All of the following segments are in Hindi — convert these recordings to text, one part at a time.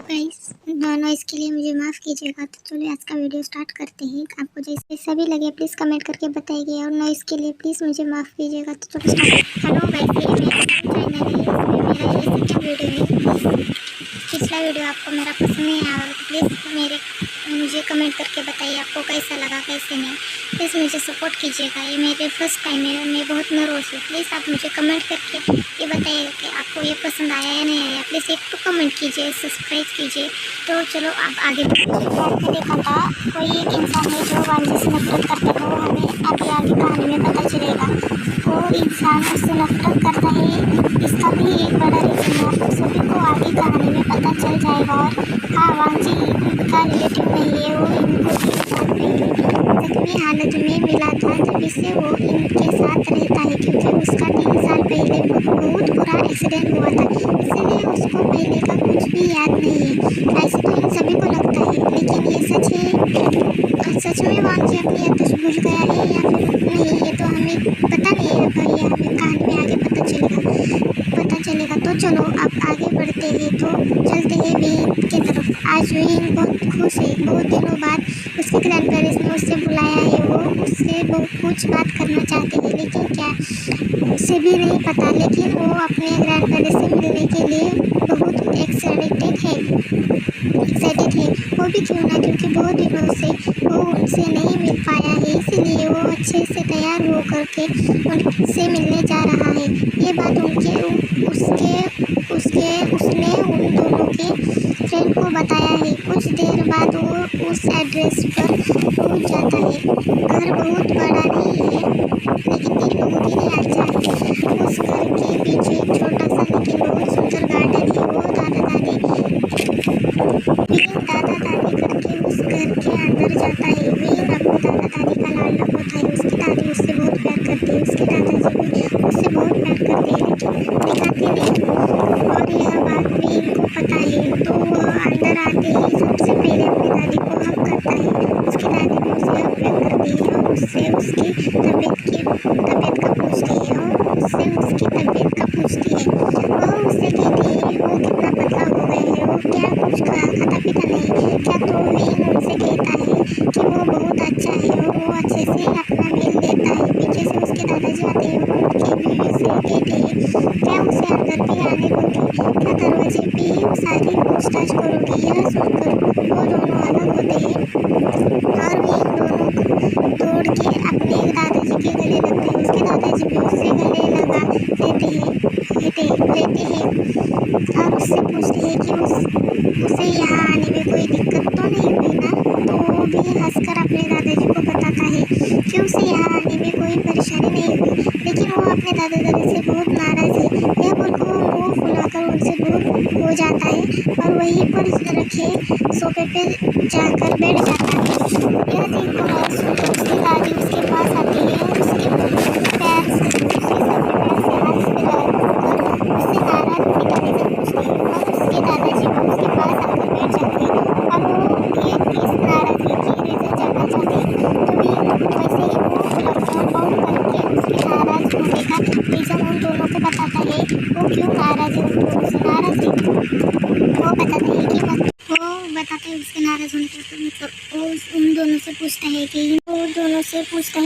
गाइस, नॉइज़ के लिए मुझे माफ़ कीजिएगा। तो चलिए आज का वीडियो स्टार्ट करते हैं। आपको जैसे सभी लगे प्लीज़ कमेंट करके बताइए और नॉइज़ के लिए प्लीज़ मुझे माफ़ कीजिएगा। तो चलो स्टार्ट। हेलो गाइस, ये मेरा चैनल है, इसमें मेरा ये सेकंड वीडियो है। पिछला वीडियो आपको मेरा पसंद नहीं आया और प्लीज़ मुझे कमेंट करके बताइए आपको कैसा लगा कैसे नहीं। प्लीज़ मुझे सपोर्ट कीजिएगा, ये मेरे फर्स्ट टाइम है, मैं बहुत नर्वस हूँ। प्लीज़ आप मुझे कमेंट करके ये बताइएगा कि आपको ये पसंद आया या नहीं आया। प्लीज़ एक तो कमेंट कीजिए, सब्सक्राइब कीजिए। तो चलो आप आगे देखा था कोई एक इंसान है जो वांझे से नफरत करता था, वो हमें आगे कहानी में पता चलेगा। वो इंसान उससे नफरत करता है, इसका भी एक बड़ा रीज़न है। आप सभी को आगे कहानी में पता चल जाएगा। और हाँ, वांझी इनका रिलेटिव नहीं है, वो इनको 3 साल पहले जख्मी हालत में मिला था, जब से वो इनके साथ रहता है क्योंकि उसका 3 साल पहले बहुत बुरा एक्सीडेंट हुआ था, इसलिए उसको पहले का कुछ भी याद नहीं है। ऐसे तो इन सभी को लगता है, लेकिन ये सच है। सच में वांझी अपनी याददाश्त भूल गया है या फिर नहीं, ये तो हमें पता नहीं है। पर ये हमें कहानी में आगे पता चलेगा। तो चलो अब आगे बढ़ते हैं। तो चलते हैं वेन की तरफ। आज वेन बहुत खुश है, बहुत दिनों बाद उसके ग्रैंड पेरेंट्स ने उससे बुलाया है। वो उससे बहुत कुछ बात करना चाहते हैं, लेकिन क्या उसे भी नहीं पता। लेकिन वो अपने ग्रैंड पेरेंट्स से मिलने के लिए बहुत एक्साइटेड है। वो भी क्यों ना, क्योंकि बहुत दिनों से वो उनसे नहीं मिल पाया है, इसीलिए वो अच्छे से तैयार हो करके उनसे मिलने जा रहा है। ये बात उसने उन दोनों के फ्रेंड को बताया है। कुछ देर बाद वो उस एड्रेस पर पहुंच जाता है। घर बहुत बड़ा नहीं है, लेकिन 3 लोगों के लिए अच्छा है। उस घर के पीछे एक छोटा सा लेकिन बहुत सुंदर गार्डन है। वो दादा दादी करके उस घर के अंदर जाता है। विन अपने दादा दादी का लाडला पोता है। उसकी दादी उससे बहुत प्यार करती है, उसके दादाजी भी उससे बहुत प्यार करते हैं, लेकिन दिखाते नहीं। और यह बात विन को पता है, तो वह अंदर आते ही सबसे पहले अपनी दादी को हक करता है। उसकी दादी भी उसे हक बैक करती है और उससे उसकी तबीयत का पूछती है। वह उससे कहती है वो कितना पतला हो गया है, वो क्या कुछ खाता पीता नहीं क्या। तो विन उनसे कहता है कि वो बहुत अच्छा है और वो अच्छे से अपना मील लेता है। पीछे से उसके दादाजी आते हैं और उनकी बीवी से कहते हैं क्या उसे अंदर भी आने दोगी, क्या दरवाजे पे ही सारी पूछताछ करोगी। यह सुनकर वो दोनों अलग होते हैं और विन दोनों दौड़ के अपने दादाजी के गले लगते हैं। उसके दादाजी भी उससे गले लगा लेते हैं और उससे पूछते हैं कि उसे यहाँ आने में कोई दिक्कत तो नहीं हुई ना। तो वो भी हंसकर अपने दादाजी को बताता है कि उसे यहाँ आने में कोई परेशानी नहीं हुई, लेकिन वो अपने दादा दादी से बहुत नाराज़ है। यह बोलकर वो मुँह फुलाकर उनसे दूर हो जाता है और वहीं पर रखे सोफे पे जाकर बैठ जाता है। यह देखकर बात सुनकर उसकी दादी उसके पास आती है और उसके सर पे पैर से हाथ फिराकर उससे नाराज दिखाने से पूछती है। और उसके दादाजी भी उसके पास आकर बैठ जाते हैं और वो ये इस नाराजगी की रीज़न जानना चाहते हैं। तो भी वैसे ही वो लैपटॉप ऑन करके उसके नाराज होने का रीज़न उन दोनों को बताता है। वो क्यों नाराज है, उन दोनों से नाराज है वो बताता है कि उसके नाराज होने का मतलब वो उन दोनों से पूछता है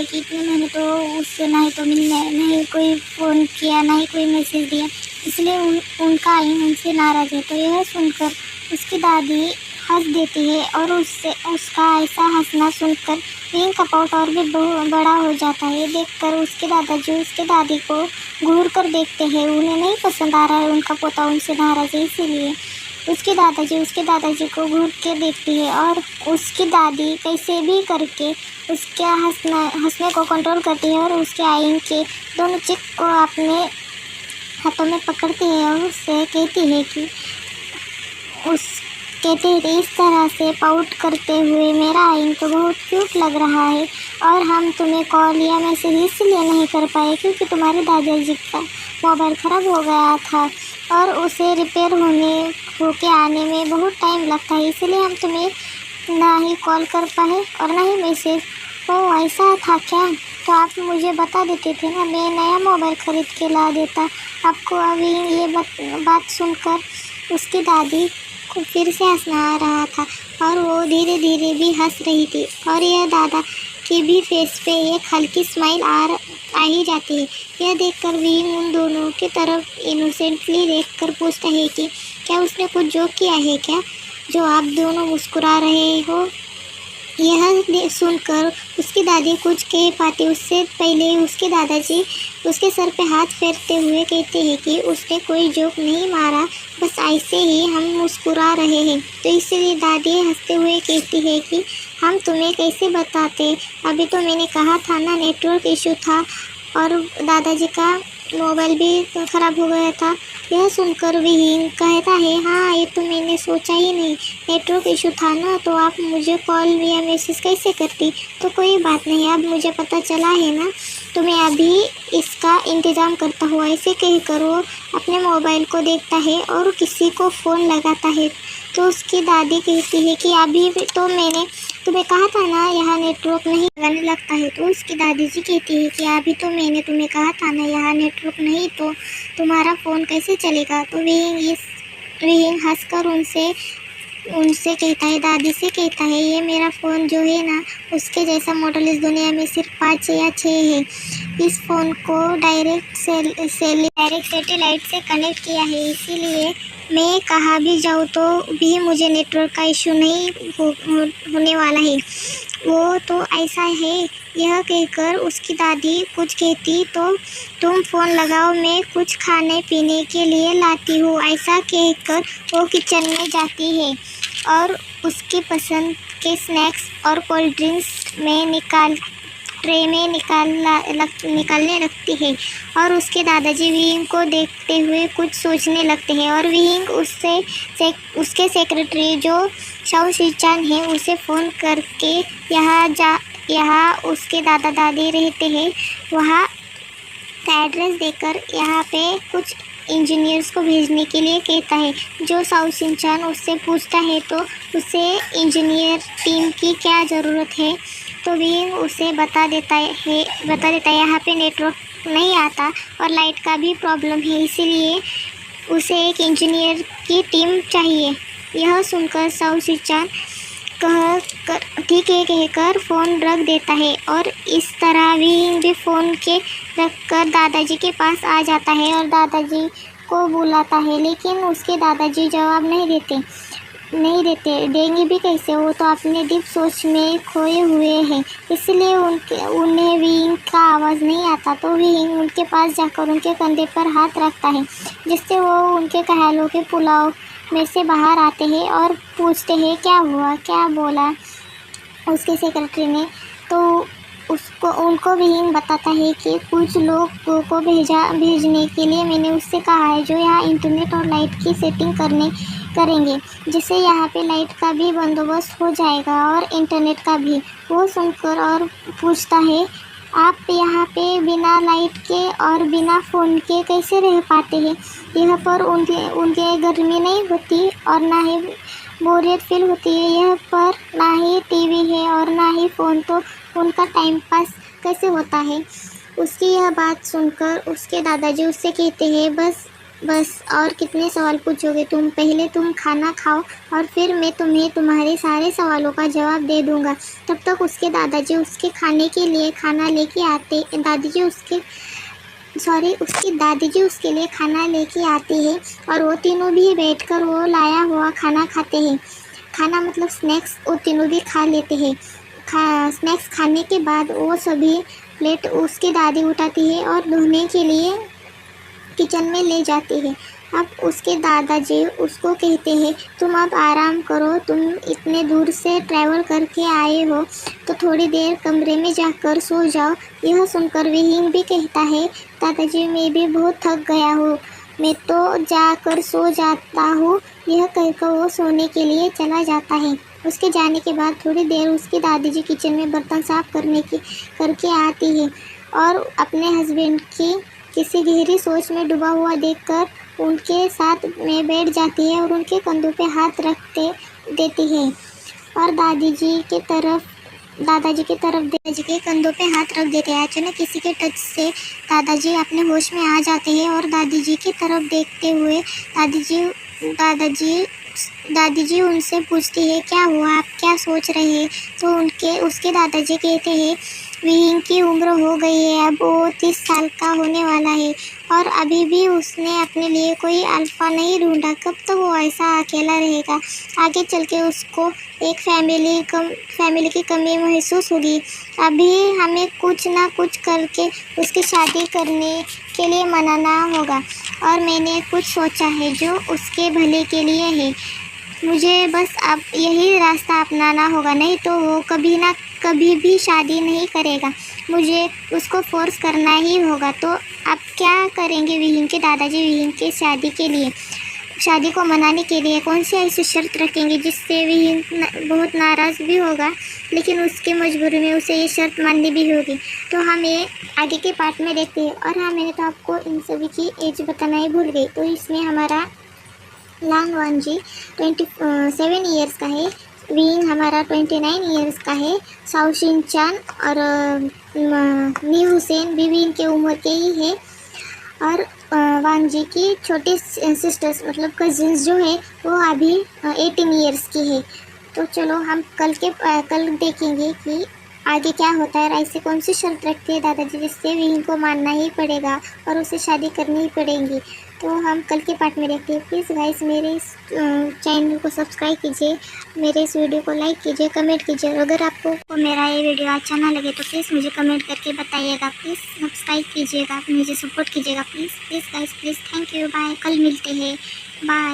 कि इतने महीने तो उससे ना ही तो मिलने, ना ही कोई फ़ोन किया, ना ही कोई मैसेज दिया, इसलिए उनका ही उनसे नाराज़ है। तो यह सुनकर उसकी दादी हंस देती है और उसका ऐसा हंसना सुनकर विन का पाउट और भी बड़ा हो जाता है। देखकर उसके दादाजी उसके दादी को घूर कर देखते हैं। उन्हें नहीं पसंद आ रहा है उनका पोता उनसे नाराज़ है, इसीलिए उसके दादाजी को घूर के देखती है और उसकी दादी कैसे भी करके उसके हंसने को कंट्रोल करती है और उसके आइन के दोनों चिक को अपने हाथों में पकड़ती है और उससे कहती है कि इस तरह से पाउट करते हुए मेरा आइन तो बहुत क्यूट लग रहा है और हम तुम्हें कॉल या मैसेज इसलिए नहीं कर पाए क्योंकि तुम्हारे दादाजी का मोबाइल ख़राब हो गया था और उसे रिपेयर होके आने में बहुत टाइम लगता है, इसलिए हम तुम्हें ना ही कॉल कर पाए और ना ही मैसेज। ओह ऐसा था क्या, तो आप मुझे बता देते थे ना, मैं नया मोबाइल ख़रीद के ला देता आपको। अभी ये बात सुनकर उसकी दादी फिर से हंसना आ रहा था और वो धीरे धीरे भी हंस रही थी और यह दादा के भी फेस पे एक हल्की स्माइल आ ही जाती है। यह देखकर भी उन दोनों की तरफ इनोसेंटली देखकर पूछता है कि क्या उसने कुछ जोक किया है क्या, जो आप दोनों मुस्कुरा रहे हो। यह सुनकर उसकी दादी कुछ कह पाती उससे पहले उसके दादाजी उसके सर पे हाथ फेरते हुए कहते हैं कि उसने कोई जोक नहीं मारा, बस ऐसे ही हम मुस्कुरा रहे हैं। तो इसलिए दादी हंसते हुए कहती है कि हम तुम्हें कैसे बताते, अभी तो मैंने कहा था ना नेटवर्क इशू था और दादाजी का मोबाइल भी ख़राब हो गया था। यह सुनकर विहीन कहता है हाँ ये तो मैंने सोचा ही नहीं, नेटवर्क इशू था ना तो आप मुझे कॉल या मैसेज कैसे करती। तो कोई बात नहीं, अब मुझे पता चला है ना, तो मैं अभी इसका इंतज़ाम करता हूँ। ऐसे कहकर वो अपने मोबाइल को देखता है और किसी को फ़ोन लगाता है। तो उसकी दादी कहती है कि अभी तो मैंने तुम्हें कहा था ना यहाँ नेटवर्क नहीं लगाने लगता है। तो उसकी दादी जी कहती है कि अभी तो मैंने तुम्हें कहा था ना यहाँ नेटवर्क नहीं तो तुम्हारा फ़ोन कैसे चलेगा। तो विहीन हंसकर उनसे कहता है, दादी से कहता है ये मेरा फ़ोन जो है ना उसके जैसा मॉडल इस दुनिया में सिर्फ 5 या 6 है। इस फ़ोन को डायरेक्ट सैटेलाइट से कनेक्ट किया है, इसीलिए मैं कहाँ भी जाऊँ तो भी मुझे नेटवर्क का इशू नहीं होने वाला है। वो तो ऐसा है। यह कहकर उसकी दादी कुछ कहती तो तुम फ़ोन लगाओ, मैं कुछ खाने पीने के लिए लाती हूँ। ऐसा कहकर वो किचन में जाती है और उसकी पसंद के स्नैक्स और कोल्ड ड्रिंक्स में ट्रे में निकालने लगती है और उसके दादाजी विहिंग को देखते हुए कुछ सोचने लगते हैं और विहिंग उसके सेक्रेटरी जो शाओ शिचान है उसे फ़ोन करके यहाँ उसके दादा दादी रहते हैं वहाँ का एड्रेस देकर यहाँ पे कुछ इंजीनियर्स को भेजने के लिए कहता है। जो शाओ शिचान उससे पूछता है तो उसे इंजीनियर टीम की क्या ज़रूरत है, तो विहिंग उसे बता देता है यहाँ पे नेटवर्क नहीं आता और लाइट का भी प्रॉब्लम है, इसीलिए उसे एक इंजीनियर की टीम चाहिए। यह सुनकर शाओ शिचान ठीक है कहकर फ़ोन रख देता है और इस तरह विहिंग भी फ़ोन के रखकर दादाजी के पास आ जाता है और दादाजी को बुलाता है, लेकिन उसके दादाजी जवाब देंगे भी कैसे, वो तो अपने डीप सोच में खोए हुए हैं, इसलिए उन्हें विहिंग का आवाज़ नहीं आता। तो विहिंग उनके पास जाकर उनके कंधे पर हाथ रखता है, जिससे वो उनके ख्यालों के पुलाव में से बाहर आते हैं और पूछते हैं क्या हुआ, क्या बोला उसके सेक्रेटरी ने। तो उनको विहिंग बताता है कि कुछ लोग को भेजने के लिए मैंने उससे कहा है जो यहाँ इंटरनेट और लाइट की सेटिंग करेंगे, जिससे यहाँ पे लाइट का भी बंदोबस्त हो जाएगा और इंटरनेट का भी। वो सुनकर और पूछता है आप यहाँ पे बिना लाइट के और बिना फ़ोन के कैसे रह पाते हैं। यहाँ पर उनके गर्मी नहीं होती और ना ही बोरियत फील होती है, यहाँ पर ना ही टीवी है और ना ही फ़ोन, तो उनका टाइम पास कैसे होता है। उसकी यह बात सुनकर उसके दादाजी उससे कहते हैं बस और कितने सवाल पूछोगे तुम, पहले तुम खाना खाओ और फिर मैं तुम्हें तुम्हारे सारे सवालों का जवाब दे दूँगा। तब तक उसके दादाजी उसके खाने के लिए खाना लेके आते उसकी दादी उसके लिए खाना लेके आती है और वो तीनों भी बैठकर वो लाया हुआ खाना खाते हैं। खाना मतलब स्नैक्स वो तीनों भी खा लेते हैं। स्नैक्स खाने के बाद वो सभी प्लेट उसकी दादी उठाती है और धोने के लिए किचन में ले जाती है। अब उसके दादाजी उसको कहते हैं तुम अब आराम करो, तुम इतने दूर से ट्रैवल करके आए हो तो थोड़ी देर कमरे में जाकर सो जाओ। यह सुनकर विहिंग भी कहता है दादाजी मैं भी बहुत थक गया हूँ, मैं तो जाकर सो जाता हूँ। यह कहकर वो सोने के लिए चला जाता है। उसके जाने के बाद थोड़ी देर उसकी दादी जी किचन में बर्तन साफ करके आती है और अपने हस्बैंड की किसी गहरी सोच में डूबा हुआ देखकर उनके साथ में बैठ जाती है और उनके कंधों पे हाथ देती है और दादाजी के कंधों पे हाथ रख देते हैं। अचानक किसी के टच से दादाजी अपने होश में आ जाते हैं और दादी जी की तरफ देखते हुए दादाजी दादी जी उनसे पूछती है क्या हुआ, आप क्या सोच रहे हैं। तो उसके दादाजी कहते हैं विहिंग की उम्र हो गई है, अब वो 30 साल का होने वाला है और अभी भी उसने अपने लिए कोई अल्फा नहीं ढूंढा। कब तक वो ऐसा अकेला रहेगा, आगे चल के उसको एक फैमिली की कमी महसूस होगी। अभी हमें कुछ ना कुछ करके उसकी शादी करने के लिए मनाना होगा और मैंने कुछ सोचा है जो उसके भले के लिए है। मुझे बस अब यही रास्ता अपनाना होगा, नहीं तो वो कभी ना कभी भी शादी नहीं करेगा। मुझे उसको फोर्स करना ही होगा। तो आप क्या करेंगे विहिंग के दादाजी विहिंग के शादी को मनाने के लिए कौन सी ऐसी शर्त रखेंगे जिससे विहिंग बहुत नाराज़ भी होगा, लेकिन उसके मजबूरी में उसे ये शर्त माननी भी होगी। तो हम ये आगे के पार्ट में देखते हैं। और हाँ, मैंने तो आपको इन सभी की एज बताना ही भूल गई। तो इसमें हमारा लांग वांजी 27 ईयर्स का है, विंग हमारा 29 ईयर्स का है, साओ शिन चान और नी हुसैन भी विंग के उम्र के ही है। और वांजी की छोटी सिस्टर्स मतलब कजिन्स जो है वो अभी 18 ईयर्स की है। तो चलो हम कल देखेंगे कि आगे क्या होता है और ऐसे कौन सी शर्त रखते हैं दादाजी जिससे विहिंग को मानना ही पड़ेगा और उसे शादी करनी ही पड़ेगी। तो हम कल के पार्ट में देखते हैं। प्लीज़ गाइस मेरे इस चैनल को सब्सक्राइब कीजिए, मेरे इस वीडियो को लाइक कीजिए, कमेंट कीजिए। अगर आपको मेरा ये वीडियो अच्छा ना लगे तो प्लीज़ मुझे कमेंट करके बताइएगा। प्लीज़ सब्सक्राइब कीजिएगा, मुझे सपोर्ट कीजिएगा please guys please. Thank you, bye, कल मिलते हैं, बाय।